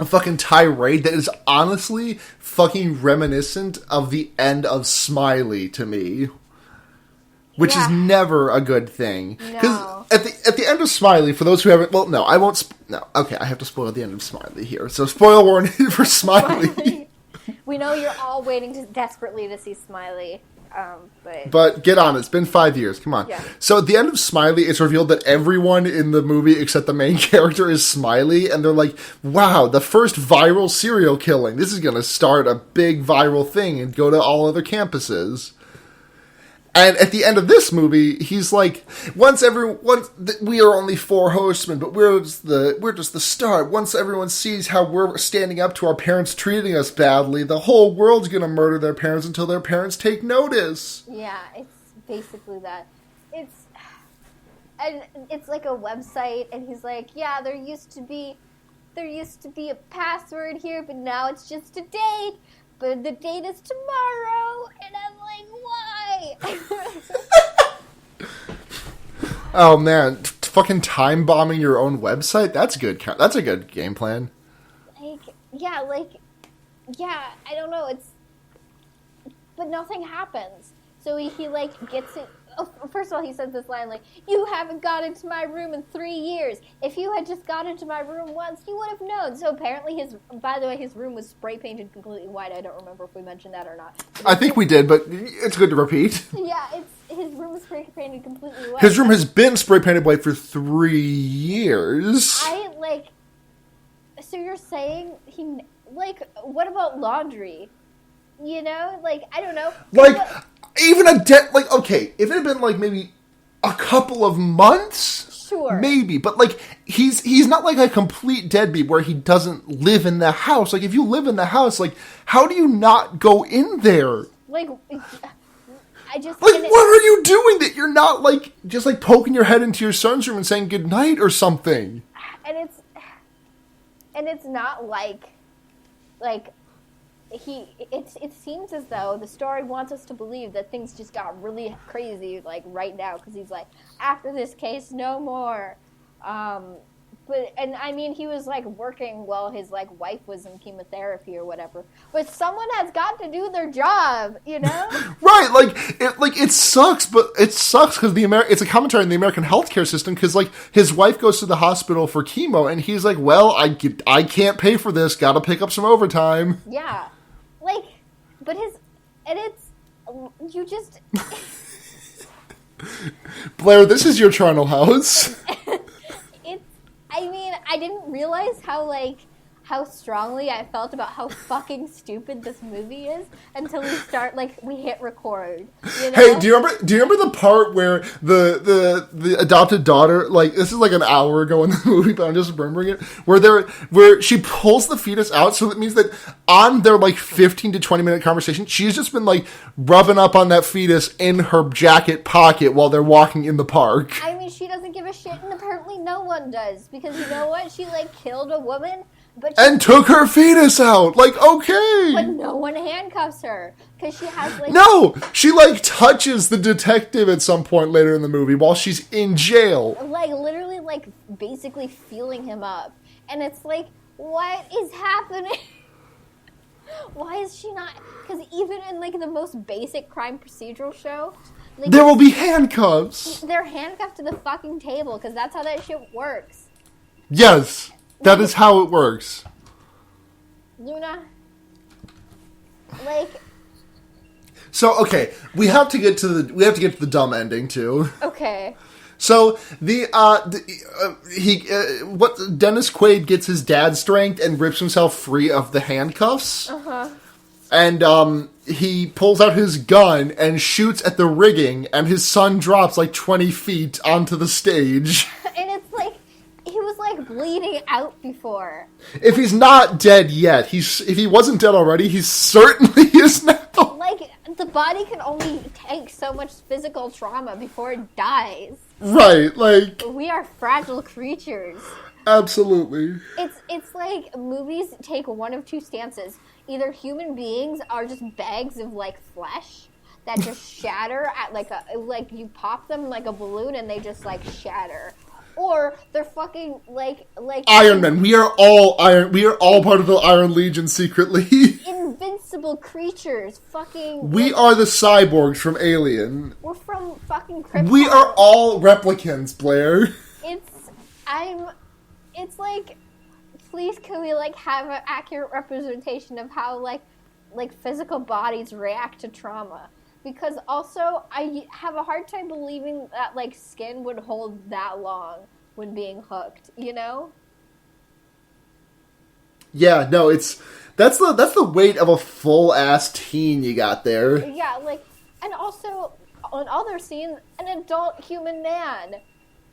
fucking tirade that is honestly fucking reminiscent of the end of Smiley to me. Which is never a good thing. Because at the end of Smiley, for those who haven't... Well, no, I won't... No, okay, I have to spoil the end of Smiley here. So, spoiler warning for Smiley. We know you're all waiting desperately to see Smiley. But get on, it's been 5 years. Come on. Yeah. So, at the end of Smiley, it's revealed that everyone in the movie except the main character is Smiley. And they're like, wow, the first viral serial killing. This is going to start a big viral thing and go to all other campuses. And at the end of this movie, he's like, we are only 4 horsemen, but we're just the start. Once everyone sees how we're standing up to our parents treating us badly, the whole world's gonna murder their parents until their parents take notice. Yeah, it's basically that. It's like a website, and he's like, yeah, there used to be a password here, but now it's just a date. But the date is tomorrow, and I'm like, why? Oh man, fucking time bombing your own website? That's good. That's a good game plan. I don't know. But nothing happens. So he like gets it. Oh, first of all, he says this line like, "You haven't got into my room in 3 years. If you had just got into my room once, you would have known." So apparently by the way, his room was spray painted completely white. I don't remember if we mentioned that or not. I think we did, but it's good to repeat. Yeah, his room was spray painted completely white. His room has been spray painted white for 3 years. So you're saying what about laundry? You know, I don't know. Even okay, if it had been maybe a couple of months, sure, maybe, but he's not like a complete deadbeat where he doesn't live in the house. If you live in the house, how do you not go in there? What are you doing that you're not just poking your head into your son's room and saying goodnight or something? And it's not it seems as though the story wants us to believe that things just got really crazy right now, because he's like, after this case no more, But, and I mean, he was, like, working while his, like, wife was in chemotherapy or whatever. But someone has got to do their job, you know? Right, it sucks, but it sucks because it's a commentary on the American healthcare system because, like, his wife goes to the hospital for chemo, and he's like, well, I can't pay for this, gotta pick up some overtime. Yeah. Like, but you just... Blair, this is your charnel house. I mean, I didn't realize how strongly I felt about how fucking stupid this movie is until we hit record. You know? Hey, do you remember the part where the adopted daughter, like, this is like an hour ago in the movie, but I'm just remembering it, where she pulls the fetus out, so that means that on their, like, 15 to 20 minute conversation, she's just been, like, rubbing up on that fetus in her jacket pocket while they're walking in the park. I mean, she doesn't give a shit, and apparently no one does, because you know what? She, like, killed a woman, and took her fetus out. Like, okay. But no one handcuffs her. Because she has, like... No! She, like, touches the detective at some point later in the movie while she's in jail. Like, literally, like, basically feeling him up. And it's like, what is happening? Why is she not... Because even in, like, the most basic crime procedural show... Like, there will be handcuffs. They're handcuffed to the fucking table, because that's how that shit works. Yes. That is how it works. Luna, like... So, okay, we have to get to the dumb ending, too. Okay. So, Dennis Quaid gets his dad's strength and rips himself free of the handcuffs. Uh-huh. And, he pulls out his gun and shoots at the rigging, and his son drops, like, 20 feet onto the stage. And it's like, he was, like, bleeding out before. If he's not dead yet, if he wasn't dead already, he certainly is now. Like, the body can only take so much physical trauma before it dies. Right, like... We are fragile creatures. Absolutely. It's like movies take one of two stances. Either human beings are just bags of, like, flesh that just shatter at, like, you pop them like a balloon and they just, like, shatter. Or they're fucking like Iron Men. We are all Iron. We are all part of the Iron Legion secretly. Invincible creatures. Fucking. We are the cyborgs from Alien. We're from fucking Krypton. We are all replicants, Blair. It's like, please can we, like, have an accurate representation of how, like physical bodies react to trauma? Because also, I have a hard time believing that, like, skin would hold that long when being hooked, you know? Yeah, no, that's the weight of a full-ass teen you got there. Yeah, like, and also, on other scenes, an adult human man.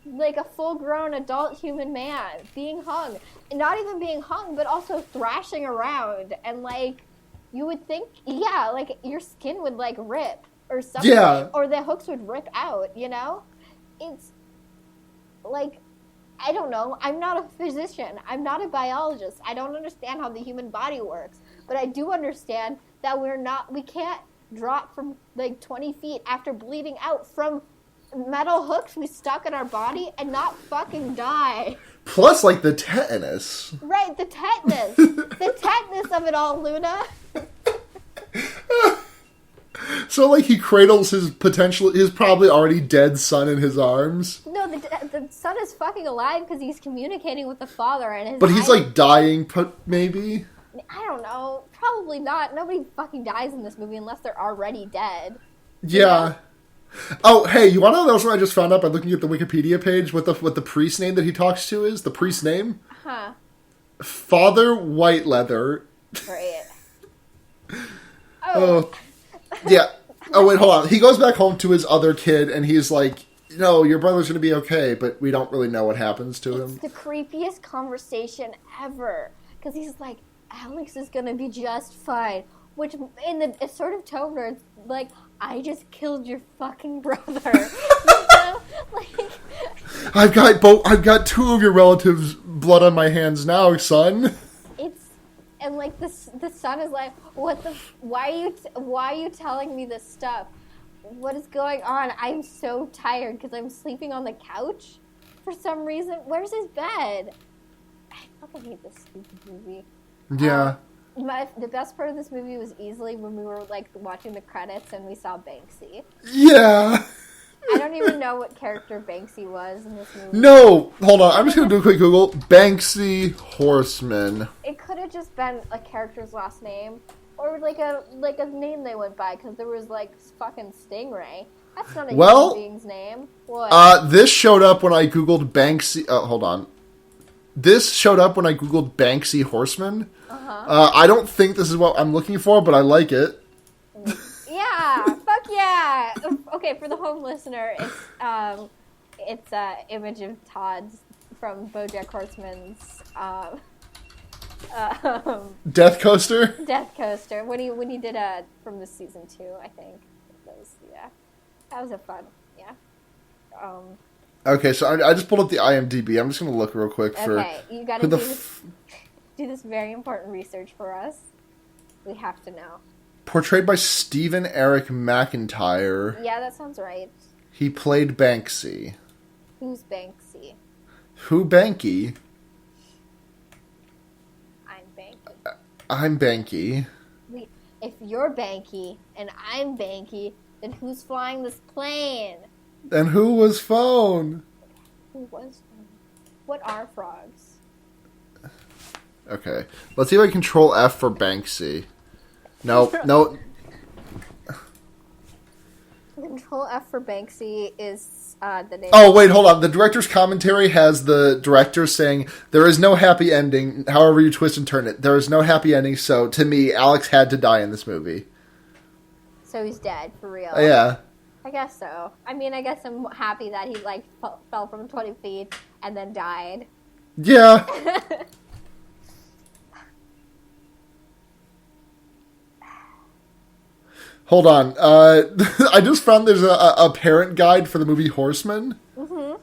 Like, a full-grown adult human man being hung. And not even being hung, but also thrashing around, and, like... You would think, yeah, like, your skin would, like, rip or something. Yeah. Or the hooks would rip out, you know? It's, like, I don't know. I'm not a physician. I'm not a biologist. I don't understand how the human body works. But I do understand that we can't drop from, like, 20 feet after bleeding out from metal hooks we stuck in our body and not fucking die. Plus, like, the tetanus. Right, the tetanus. The tetanus of it all, Luna. So, like, he cradles his probably already dead son in his arms. No, the son is fucking alive because he's communicating with the father and his... But he's, like, dying, maybe? I don't know. Probably not. Nobody fucking dies in this movie unless they're already dead. Yeah. You know? Oh, hey, you want to know what I just found out by looking at the Wikipedia page? What the priest name that he talks to is? The priest name? Huh. Father Whiteleather. Right. Oh. Yeah. Oh, wait, hold on. He goes back home to his other kid, and he's like, no, your brother's going to be okay, but we don't really know what happens to him. It's the creepiest conversation ever. Because he's like, Alex is going to be just fine. Which, in a sort of tone where it's like, I just killed your fucking brother. You know? Like... I've got two of your relatives' blood on my hands now, son. And, like, the son is like, why are you telling me this stuff? What is going on? I'm so tired because I'm sleeping on the couch. for some reason. Where's his bed? I fucking hate this stupid movie. Yeah. The best part of this movie was easily when we were like watching the credits and we saw Banksy. Yeah. I don't even know what character Banksy was in this movie. No, hold on. I'm just gonna do a quick Google. Banksy Horseman. It could have just been a character's last name, or like a name they went by, because there was like fucking Stingray. That's not a human being's name. What? This showed up when I googled Banksy. Hold on. This showed up when I googled Banksy Horseman. I don't think this is what I'm looking for, but I like it. Yeah, fuck yeah. Okay, for the home listener, it's an image of Todd from BoJack Horseman's Death Coaster. Death Coaster when he did from the season 2, I think. That was a fun, yeah. Okay, so I just pulled up the IMDb. I'm just gonna look real quick for. Okay, you gotta do this very important research for us. We have to know. Portrayed by Stephen Eric McIntyre. Yeah, that sounds right. He played Banksy. Who's Banksy? Who Banky? I'm Banky. I'm Banky. Wait, if you're Banky and I'm Banky, then who's flying this plane? And who was Phone? Who was Phone? What are frogs? Okay, let's see if I can control F for Banksy. No. Control F for Banksy is the name. Oh, wait, hold on. The director's commentary has the director saying, there is no happy ending, however you twist and turn it. There is no happy ending, so to me, Alex had to die in this movie. So he's dead, for real? Yeah. I guess so. I mean, I guess I'm happy that he, like, fell from 20 feet and then died. Yeah. Hold on. I just found there's a parent guide for the movie Horsemen. Mm-hmm.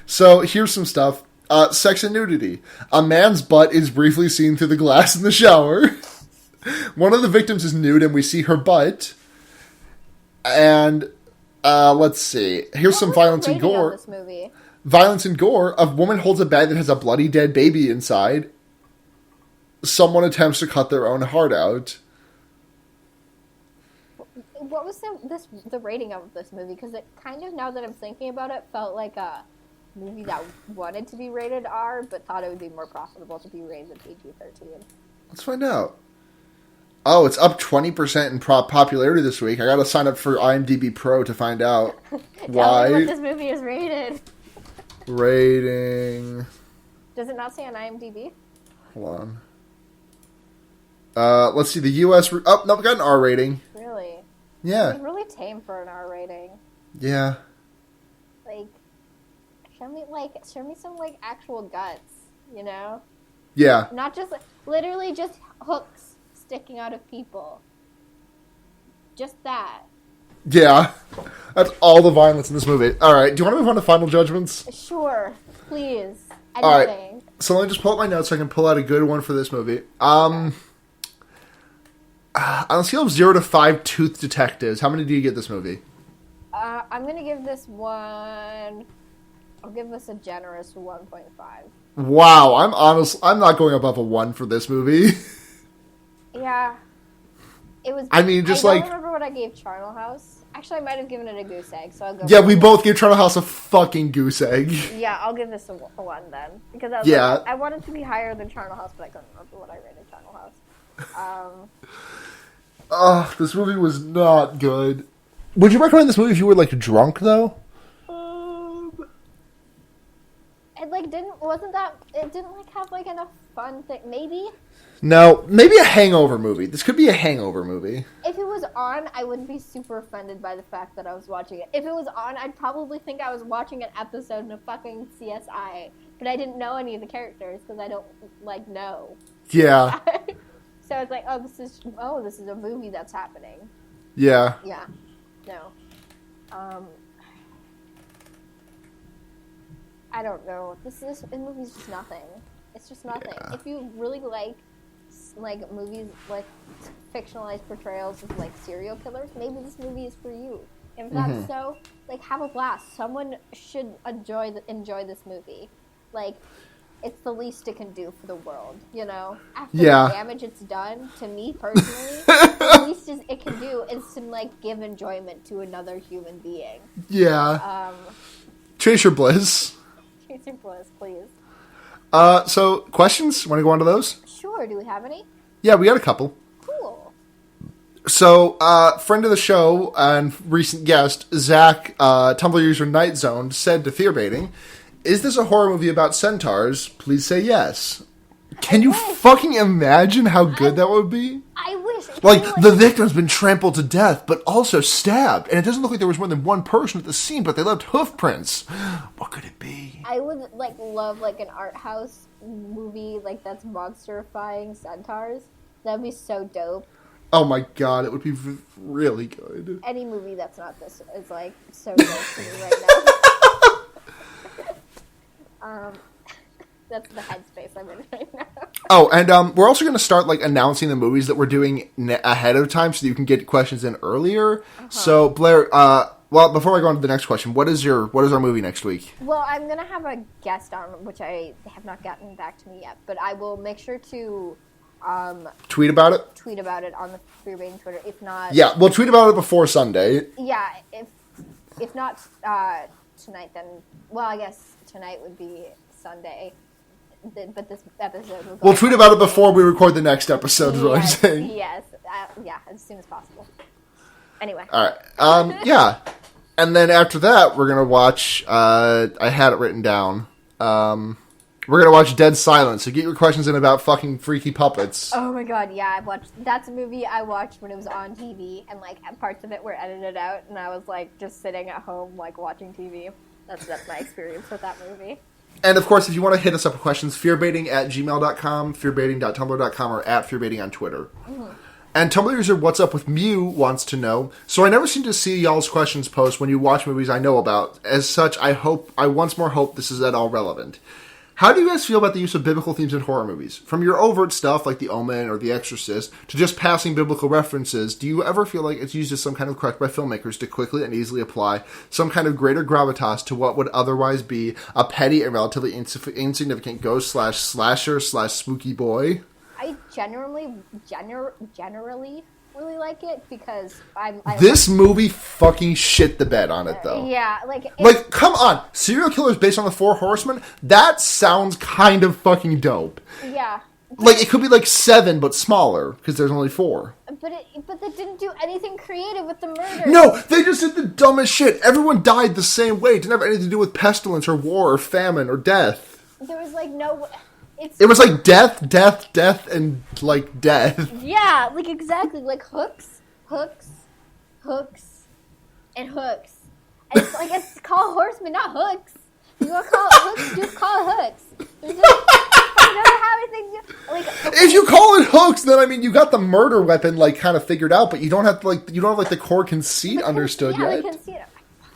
So here's some stuff. Sex and nudity. A man's butt is briefly seen through the glass in the shower. One of the victims is nude and we see her butt. And let's see. Here's some violence and gore. This movie? Violence and gore. A woman holds a bag that has a bloody dead baby inside. Someone attempts to cut their own heart out. What was the rating of this movie? Because it kind of, now that I'm thinking about it, felt like a movie that wanted to be rated R, but thought it would be more profitable to be rated PG-13. Let's find out. Oh, it's up 20% in popularity this week. I gotta sign up for IMDb Pro to find out why. Tell me what this movie is rated. Rating. Does it not say on IMDb? Hold on. Let's see, the US... Oh, no, we got an R rating. Really? Yeah. It's really tame for an R rating. Yeah. Like, show me some, like, actual guts, you know? Yeah. Not just, literally just hooks sticking out of people. Just that. Yeah. That's all the violence in this movie. Alright, do you want to move on to final judgments? Sure. Please. Anything. Alright. So let me just pull up my notes so I can pull out a good one for this movie. On a scale of 0 to 5 tooth detectives, how many do you give this movie? I'm going to give this one... I'll give this a generous 1.5. Wow, I'm not going above a 1 for this movie. Yeah. It was... I mean, just I like... don't remember what I gave Charnel House. Actually, I might have given it a goose egg, so I'll go... Yeah, we both gave Charnel House a fucking goose egg. Yeah, I'll give this a 1 then. Because I was like, I wanted to be higher than Charnel House, but I couldn't remember what I rated Charnel House. This movie was not good. Would you recommend this movie if you were, like, drunk, though? It didn't, like, have, like, enough fun thing. Maybe? No, maybe a hangover movie. This could be a hangover movie. If it was on, I wouldn't be super offended by the fact that I was watching it. If it was on, I'd probably think I was watching an episode of fucking CSI. But I didn't know any of the characters, because I don't, like, know. Yeah. So it's like, this is a movie that's happening. Yeah. Yeah. No. I don't know. This movie's just nothing. It's just nothing. Yeah. If you really like movies like fictionalized portrayals of like serial killers, maybe this movie is for you. If not so, like, have a blast. Someone should enjoy this movie. Like, it's the least it can do for the world, you know? After the damage it's done, to me personally, the least it can do is to, like, give enjoyment to another human being. Yeah. Chase your bliss. Chase your bliss, please. So, questions? Want to go on to those? Sure. Do we have any? Yeah, we got a couple. Cool. So, friend of the show and recent guest, Zach, Tumblr user Night Zone, said to Fearbaiting, "Is this a horror movie about centaurs? Please say yes." Can you fucking imagine how good that would be? I wish. Like, the victim's been trampled to death, but also stabbed. And it doesn't look like there was more than one person at the scene, but they left hoof prints. What could it be? I would, like, love, like, an art house movie, like, that's monsterifying centaurs. That'd be so dope. Oh my god, it would be really good. Any movie that's not this is, like, so dope to me right now. That's the headspace I'm in right now. Oh, and we're also going to start, like, announcing the movies that we're doing ahead of time so that you can get questions in earlier. So, Blair, well, before I go on to the next question, what is our movie next week? Well, I'm going to have a guest on, which I have not gotten back to me yet, but I will make sure to... tweet about it? Tweet about it on the Fearbaiting Twitter, if not... Yeah, we'll tweet about it before Sunday. Yeah, if not tonight, then... Well, I guess tonight would be Sunday. But this episode will go... We'll tweet about it before we record the next episode, is what I'm saying. Yes, yeah, as soon as possible. Anyway. Alright, yeah. And then after that, we're gonna watch, I had it written down, we're gonna watch Dead Silence, so get your questions in about fucking freaky puppets. Oh my god, yeah, that's a movie I watched when it was on TV, and, like, parts of it were edited out, and I was, like, just sitting at home, like, watching TV. That's my experience with that movie. And, of course, if you want to hit us up with questions, fearbaiting@gmail.com, fearbaiting.tumblr.com, or @fearbaiting on Twitter. And Tumblr user What's Up With Mew wants to know, so I never seem to see y'all's questions post when you watch movies I know about. As such, I once more hope this is at all relevant. How do you guys feel about the use of biblical themes in horror movies? From your overt stuff, like The Omen or The Exorcist, to just passing biblical references, do you ever feel like it's used as some kind of crutch by filmmakers to quickly and easily apply some kind of greater gravitas to what would otherwise be a petty and relatively insignificant ghost/slasher/spooky boy? I generally really like it because This movie fucking shit the bed on it, though. Yeah, like, come on, serial killers based on the Four Horsemen? That sounds kind of fucking dope. Yeah. Like, it could be like 7, but smaller, because there's only 4. But they didn't do anything creative with the murder. No, they just did the dumbest shit. Everyone died the same way. It didn't have anything to do with pestilence or war or famine or death. There was, like, no... It was like death, and, like, death. Yeah, like, exactly. Like, hooks, and hooks. And it's like, it's called Horsemen, not hooks. You want to call it hooks, just call it hooks. There's never have anything to... Like, okay. If you call it hooks, then, I mean, you got the murder weapon, like, kind of figured out, but you don't have to, like, the core conceit understood yet. Yeah, the conceit. I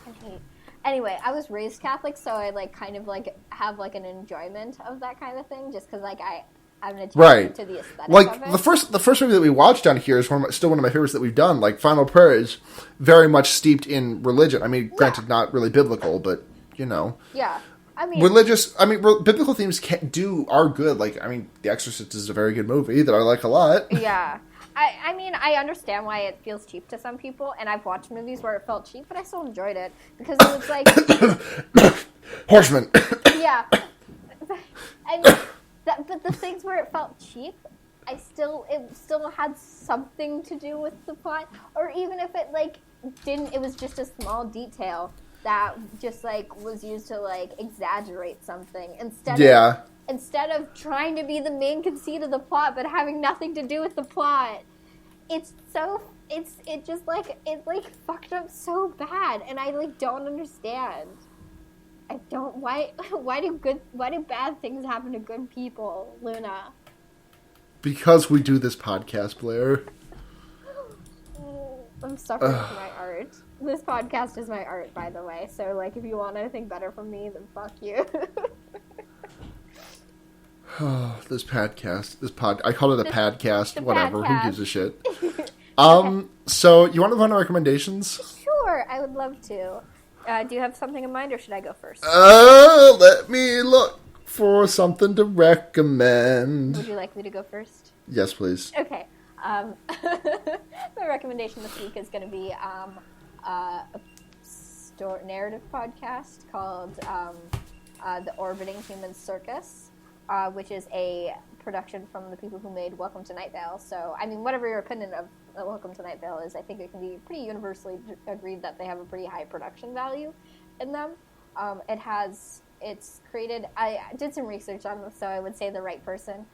fucking hate... Anyway, I was raised Catholic, so I, like, kind of, like, have, like, an enjoyment of that kind of thing, just because, like, I'm an attention to the aesthetic like, of it. the first movie that we watched down here is still one of my favorites that we've done. Like, Final Prayer is very much steeped in religion. I mean, granted, not really biblical, but, you know. Yeah. I mean... biblical themes are good. Like, I mean, The Exorcist is a very good movie that I like a lot. Yeah. I mean, I understand why it feels cheap to some people, and I've watched movies where it felt cheap, but I still enjoyed it, because it was like... Horsemen. Yeah. I mean, but the things where it felt cheap, it still had something to do with the plot, or even if it, like, didn't, it was just a small detail that just, like, was used to, like, exaggerate something, instead of trying to be the main conceit of the plot, but having nothing to do with the plot. It fucked up so bad, and I, like, don't understand. Why do bad things happen to good people, Luna? Because we do this podcast, Blair. I'm suffering for my art. This podcast is my art, by the way, so, like, if you want anything better from me, then fuck you. Oh, I call it a podcast. Whatever. Podcast. Who gives a shit? So, you want to run our recommendations? Sure. I would love to. Do you have something in mind, or should I go first? Let me look for something to recommend. Would you like me to go first? Yes, please. Okay. My recommendation this week is going to be a narrative podcast called The Orbiting Human Circus, which is a production from the people who made Welcome to Night Vale. So, I mean, whatever your opinion of Welcome to Night Vale is, I think it can be pretty universally agreed that they have a pretty high production value in them. It's created, I did some research on this, so I would say the right person.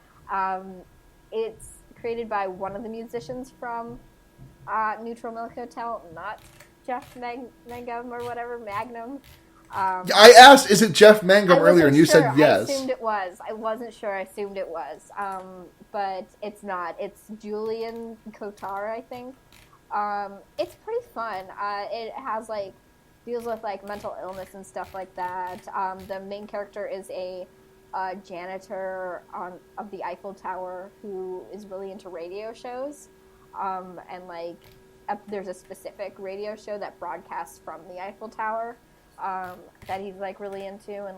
It's created by one of the musicians from Neutral Milk Hotel, not Jeff Mangum or whatever, Magnum. I asked, is it Jeff Mangum earlier, and you said yes. I assumed it was. I wasn't sure. I assumed it was. But it's not. It's Julian Kotar, I think. It's pretty fun. It has, deals with, mental illness and stuff like that. The main character is a janitor of the Eiffel Tower who is really into radio shows. There's a specific radio show that broadcasts from the Eiffel Tower that he's really into, and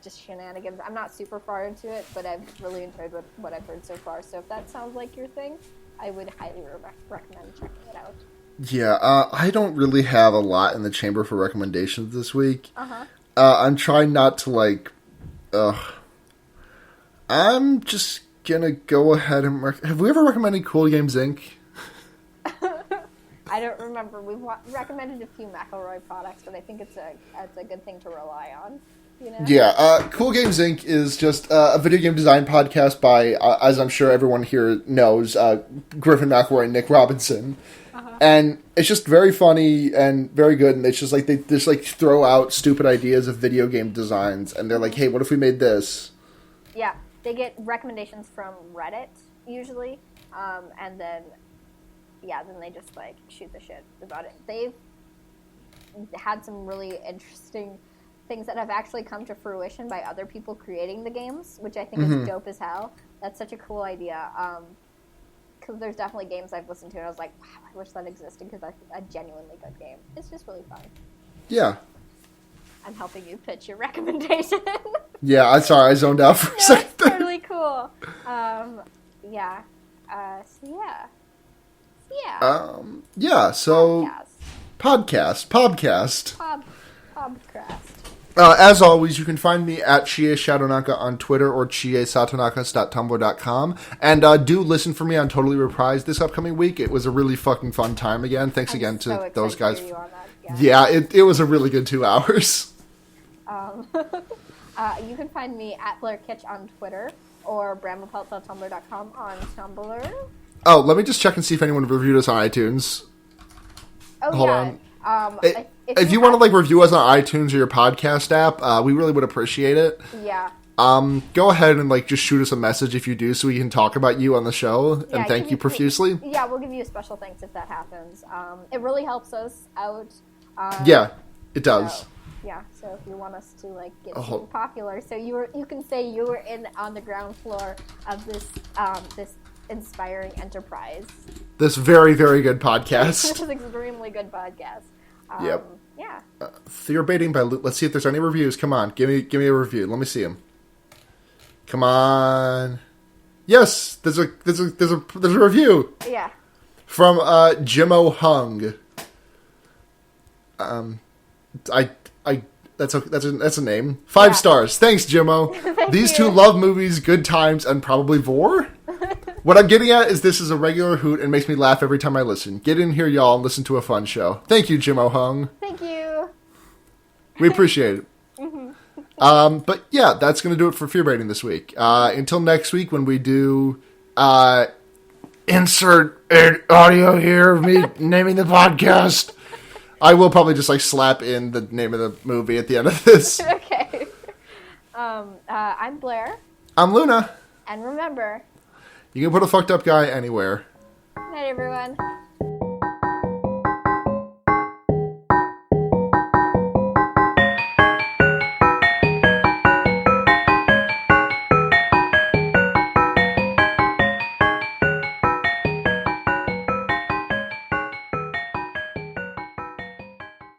just shenanigans. I'm not super far into it, but I've really enjoyed what I've heard so far. So if that sounds like your thing, I would highly recommend checking it out. Yeah, I don't really have a lot in the chamber for recommendations this week. Uh-huh. I'm trying not to I'm just gonna go ahead and have we ever recommended Cool Games Inc.? I don't remember. We've recommended a few McElroy products, but I think it's a good thing to rely on. You know? Yeah, Cool Games Inc. is just a video game design podcast by, as I'm sure everyone here knows, Griffin McElroy and Nick Robinson. Uh-huh. And it's just very funny and very good, and it's just they just throw out stupid ideas of video game designs, and they're like, hey, what if we made this? Yeah, they get recommendations from Reddit, usually, and then they just shoot the shit about it. They've had some really interesting things that have actually come to fruition by other people creating the games, which I think is dope as hell. That's such a cool idea. Because there's definitely games I've listened to and I was like, wow, I wish that existed because that's a genuinely good game. It's just really fun. Yeah. I'm helping you pitch your recommendation. Yeah, I'm sorry, I zoned out for a second. It's totally cool. Yeah. So podcast. Podcast. As always, you can find me at Chie Shadonaka on Twitter or chiesatonakas.tumblr.com. And do listen for me on Totally Reprised this upcoming week. It was a really fucking fun time again. Thanks again to those guys. For you on that. Yeah, it was a really good 2 hours. You can find me at Blair Kitsch on Twitter or bramblepelts.tumblr.com on Tumblr. Oh, let me just check and see if anyone reviewed us on iTunes. Oh, Hold on. If you want to review us on iTunes or your podcast app, we really would appreciate it. Yeah. Go ahead and just shoot us a message if you do, so we can talk about you on the show and thank you profusely. Yeah, we'll give you a special thanks if that happens. It really helps us out. Yeah, it does. So if you want us to get super popular, so you can say you were on the ground floor of this inspiring enterprise. This very, very good podcast. This is extremely good podcast. Yep. Yeah. Fearbaiting by Let's see if there's any reviews. Come on, give me a review. Let me see them. Come on. Yes, there's a review. Yeah. From Jimmo Hung. That's a name. 5 stars. Thanks, Jimmo. These two love movies, good times, and probably vor. What I'm getting at is this is a regular hoot and makes me laugh every time I listen. Get in here, y'all, and listen to a fun show. Thank you, Jimmo Hung. Thank you. We appreciate it. But yeah, that's going to do it for Fearbaiting this week. Until next week when we do insert audio here of me naming the podcast. I will probably just slap in the name of the movie at the end of this. Okay. I'm Blair. I'm Luna. And remember, you can put a fucked up guy anywhere. Good night, everyone.